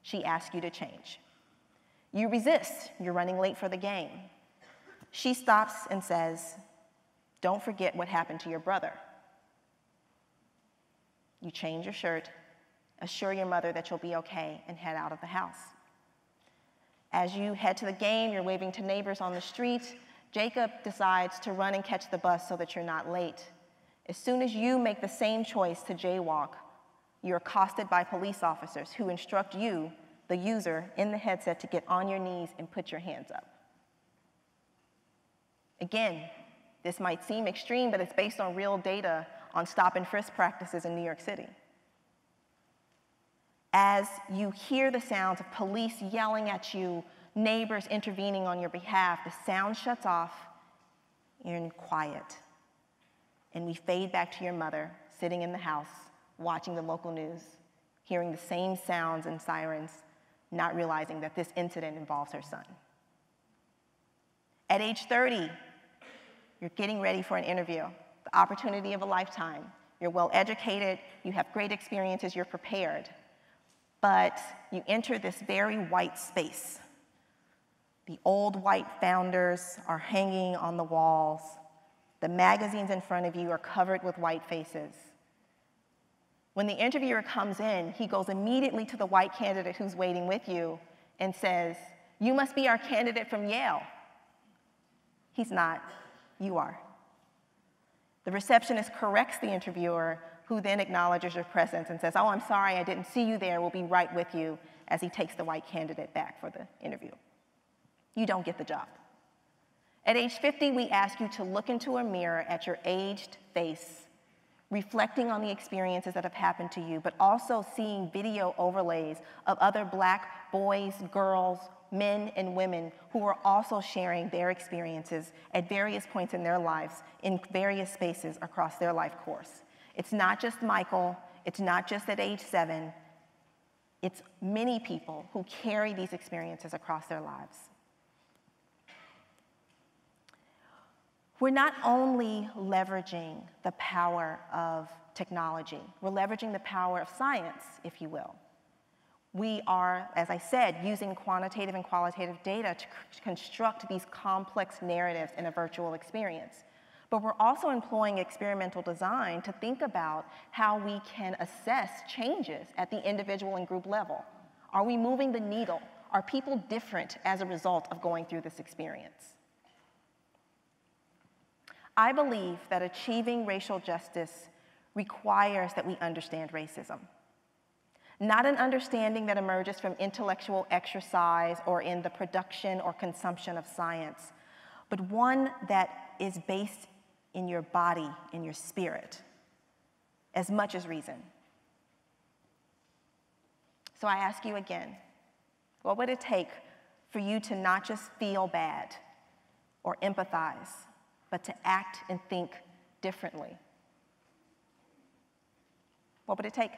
She asks you to change. You resist. You're running late for the game. She stops and says, "Don't forget what happened to your brother." You change your shirt, assure your mother that you'll be okay, and head out of the house. As you head to the game, you're waving to neighbors on the street. Jacob decides to run and catch the bus so that you're not late. As soon as you make the same choice to jaywalk, you're accosted by police officers who instruct you, the user, in the headset to get on your knees and put your hands up. Again, this might seem extreme, but it's based on real data on stop and frisk practices in New York City. As you hear the sounds of police yelling at you, neighbors intervening on your behalf, the sound shuts off, you're in quiet. And we fade back to your mother, sitting in the house, watching the local news, hearing the same sounds and sirens, not realizing that this incident involves her son. At age 30, you're getting ready for an interview, the opportunity of a lifetime. You're well educated, you have great experiences, you're prepared. But you enter this very white space. The old white founders are hanging on the walls. The magazines in front of you are covered with white faces. When the interviewer comes in, he goes immediately to the white candidate who's waiting with you and says, "You must be our candidate from Yale." He's not, you are. The receptionist corrects the interviewer, who then acknowledges your presence and says, "Oh, I'm sorry, I didn't see you there. We'll be right with you," as he takes the white candidate back for the interview. You don't get the job. At age 50, we ask you to look into a mirror at your aged face, reflecting on the experiences that have happened to you, but also seeing video overlays of other Black boys, girls, men, and women who are also sharing their experiences at various points in their lives in various spaces across their life course. It's not just Michael, it's not just at age 7, it's many people who carry these experiences across their lives. We're not only leveraging the power of technology, we're leveraging the power of science, if you will. We are, as I said, using quantitative and qualitative data to construct these complex narratives in a virtual experience. But we're also employing experimental design to think about how we can assess changes at the individual and group level. Are we moving the needle? Are people different as a result of going through this experience? I believe that achieving racial justice requires that we understand racism. Not an understanding that emerges from intellectual exercise or in the production or consumption of science, but one that is based in your body, in your spirit, as much as reason. So I ask you again, what would it take for you to not just feel bad or empathize, but to act and think differently? What would it take?